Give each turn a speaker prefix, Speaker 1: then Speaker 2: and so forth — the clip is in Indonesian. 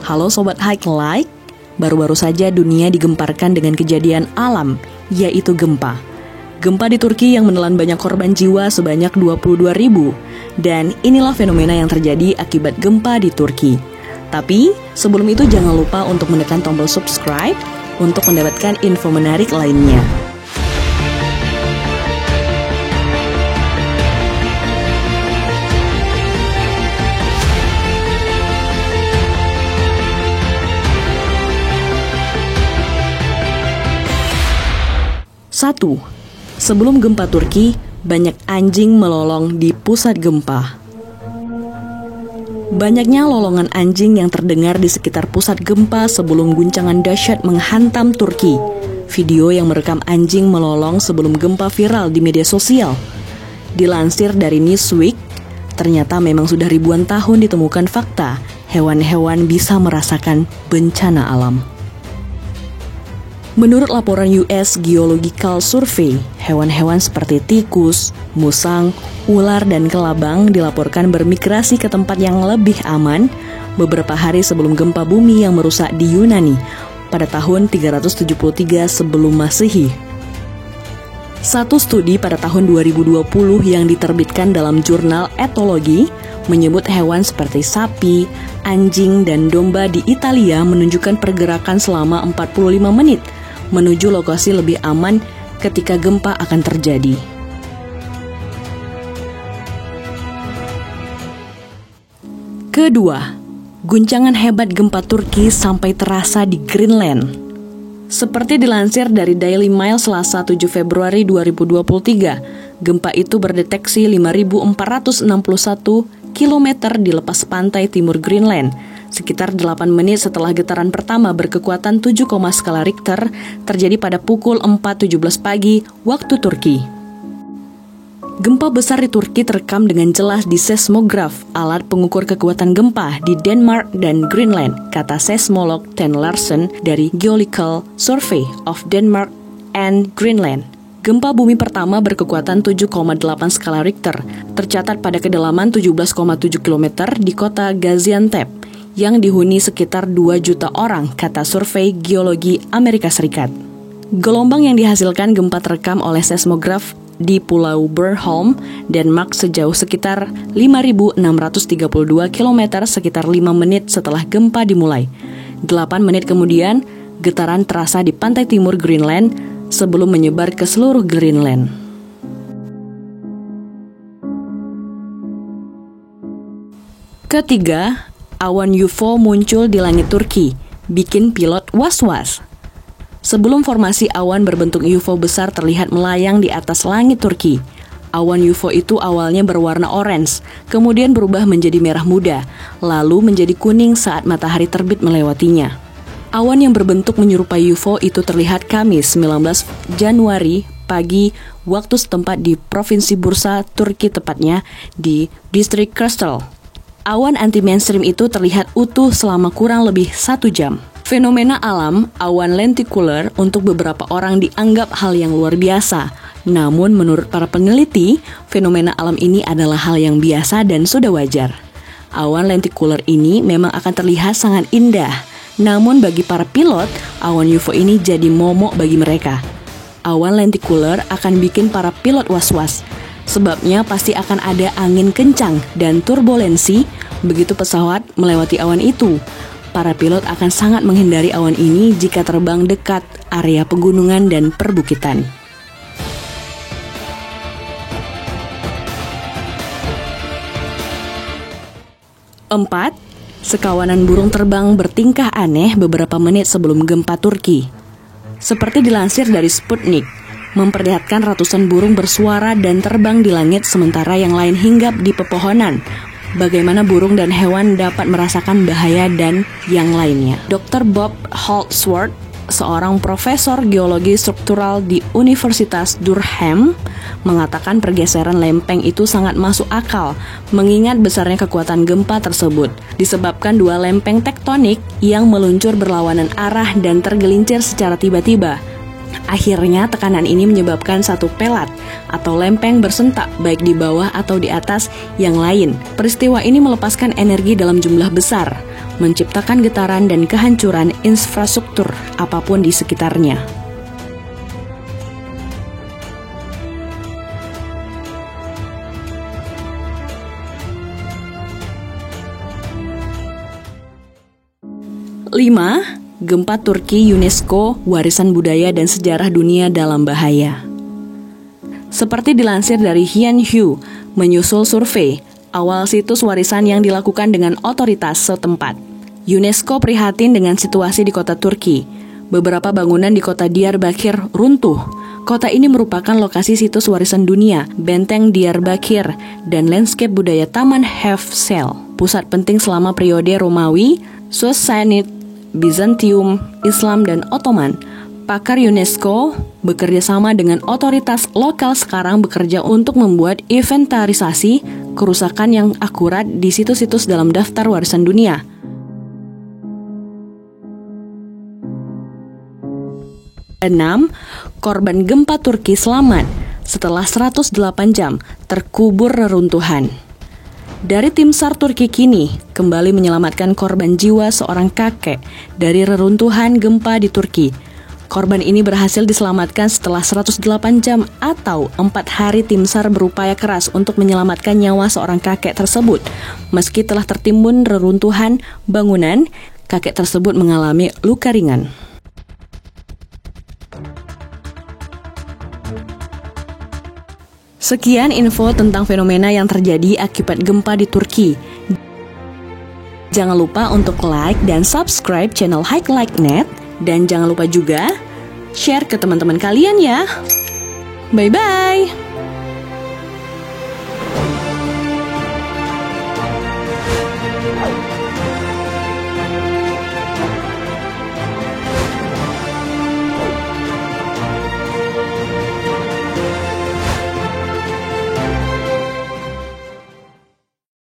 Speaker 1: Halo Sobat Hike Like, baru-baru saja dunia digemparkan dengan kejadian alam, yaitu gempa. Gempa di Turki yang menelan banyak korban jiwa sebanyak 22.000. Dan inilah fenomena yang terjadi akibat gempa di Turki. Tapi sebelum itu jangan lupa untuk menekan tombol subscribe untuk mendapatkan info menarik lainnya. Satu, sebelum gempa Turki, banyak anjing melolong di pusat gempa. Banyaknya lolongan anjing yang terdengar di sekitar pusat gempa sebelum guncangan dahsyat menghantam Turki. Video yang merekam anjing melolong sebelum gempa viral di media sosial. Dilansir dari Newsweek, ternyata memang sudah ribuan tahun ditemukan fakta hewan-hewan bisa merasakan bencana alam. Menurut laporan US Geological Survey, hewan-hewan seperti tikus, musang, ular, dan kelabang dilaporkan bermigrasi ke tempat yang lebih aman beberapa hari sebelum gempa bumi yang merusak di Yunani pada tahun 373 sebelum Masehi. Satu studi pada tahun 2020 yang diterbitkan dalam jurnal etologi menyebut hewan seperti sapi, anjing, dan domba di Italia menunjukkan pergerakan selama 45 menit menuju lokasi lebih aman ketika gempa akan terjadi. Kedua, guncangan hebat gempa Turki sampai terasa di Greenland. Seperti dilansir dari Daily Mail Selasa 7 Februari 2023, gempa itu berdeteksi 5.461 km di lepas pantai timur Greenland, sekitar 8 menit setelah getaran pertama berkekuatan 7, skala Richter terjadi pada pukul 4.17 pagi waktu Turki. Gempa besar di Turki terekam dengan jelas di seismograf, alat pengukur kekuatan gempa di Denmark dan Greenland, kata seismolog Ten Larsen dari Geological Survey of Denmark and Greenland. Gempa bumi pertama berkekuatan 7,8 skala Richter tercatat pada kedalaman 17,7 km di kota Gaziantep yang dihuni sekitar 2 juta orang, kata Survei Geologi Amerika Serikat. Gelombang yang dihasilkan gempa terekam oleh seismograf di Pulau Bornholm, Denmark sejauh sekitar 5.632 km sekitar 5 menit setelah gempa dimulai. 8 menit kemudian, getaran terasa di pantai timur Greenland sebelum menyebar ke seluruh Greenland. Ketiga, awan UFO muncul di langit Turki, bikin pilot was-was. Sebelum formasi awan berbentuk UFO besar terlihat melayang di atas langit Turki. Awan UFO itu awalnya berwarna orange, kemudian berubah menjadi merah muda, lalu menjadi kuning saat matahari terbit melewatinya. Awan yang berbentuk menyerupai UFO itu terlihat Kamis 19 Januari pagi waktu setempat di Provinsi Bursa, Turki, tepatnya di distrik Kristal. Awan anti-mainstream itu terlihat utuh selama kurang lebih 1 jam. Fenomena alam, awan lenticular untuk beberapa orang dianggap hal yang luar biasa. Namun menurut para peneliti, fenomena alam ini adalah hal yang biasa dan sudah wajar. Awan lenticular ini memang akan terlihat sangat indah. Namun bagi para pilot, awan UFO ini jadi momok bagi mereka. Awan lenticular akan bikin para pilot was-was. Sebabnya pasti akan ada angin kencang dan turbulensi begitu pesawat melewati awan itu. Para pilot akan sangat menghindari awan ini jika terbang dekat area pegunungan dan perbukitan. Empat, sekawanan burung terbang bertingkah aneh beberapa menit sebelum gempa Turki. Seperti dilansir dari Sputnik, memperlihatkan ratusan burung bersuara dan terbang di langit sementara yang lain hinggap di pepohonan. Bagaimana burung dan hewan dapat merasakan bahaya dan yang lainnya. Dr. Bob Holdsworth, seorang profesor geologi struktural di Universitas Durham, mengatakan pergeseran lempeng itu sangat masuk akal mengingat besarnya kekuatan gempa tersebut disebabkan 2 lempeng tektonik yang meluncur berlawanan arah dan tergelincir secara tiba-tiba. Akhirnya tekanan ini menyebabkan satu pelat atau lempeng bersentak baik di bawah atau di atas yang lain. Peristiwa ini melepaskan energi dalam jumlah besar, menciptakan getaran dan kehancuran infrastruktur apapun di sekitarnya. Lima, gempa Turki UNESCO warisan budaya dan sejarah dunia dalam bahaya. Seperti dilansir dari Hianhu, menyusul survei awal situs warisan yang dilakukan dengan otoritas setempat, UNESCO prihatin dengan situasi di kota Turki. Beberapa bangunan di kota Diyarbakir runtuh. Kota ini merupakan lokasi situs warisan dunia, benteng Diyarbakir, dan landscape budaya Taman Hefsel, pusat penting selama periode Romawi, Sassanid, Bizantium, Islam, dan Ottoman. Pakar UNESCO bekerja sama dengan otoritas lokal sekarang bekerja untuk membuat inventarisasi kerusakan yang akurat di situs-situs dalam daftar warisan dunia. 6. Korban gempa Turki selamat setelah 108 jam terkubur reruntuhan. Dari tim SAR Turki kini kembali menyelamatkan korban jiwa seorang kakek dari reruntuhan gempa di Turki. Korban ini berhasil diselamatkan setelah 108 jam atau 4 hari tim SAR berupaya keras untuk menyelamatkan nyawa seorang kakek tersebut. Meski telah tertimbun reruntuhan bangunan, kakek tersebut mengalami luka ringan. Sekian info tentang fenomena yang terjadi akibat gempa di Turki. Jangan lupa untuk like dan subscribe channel HighLikeNet. Dan jangan lupa juga share ke teman-teman kalian ya. Bye-bye.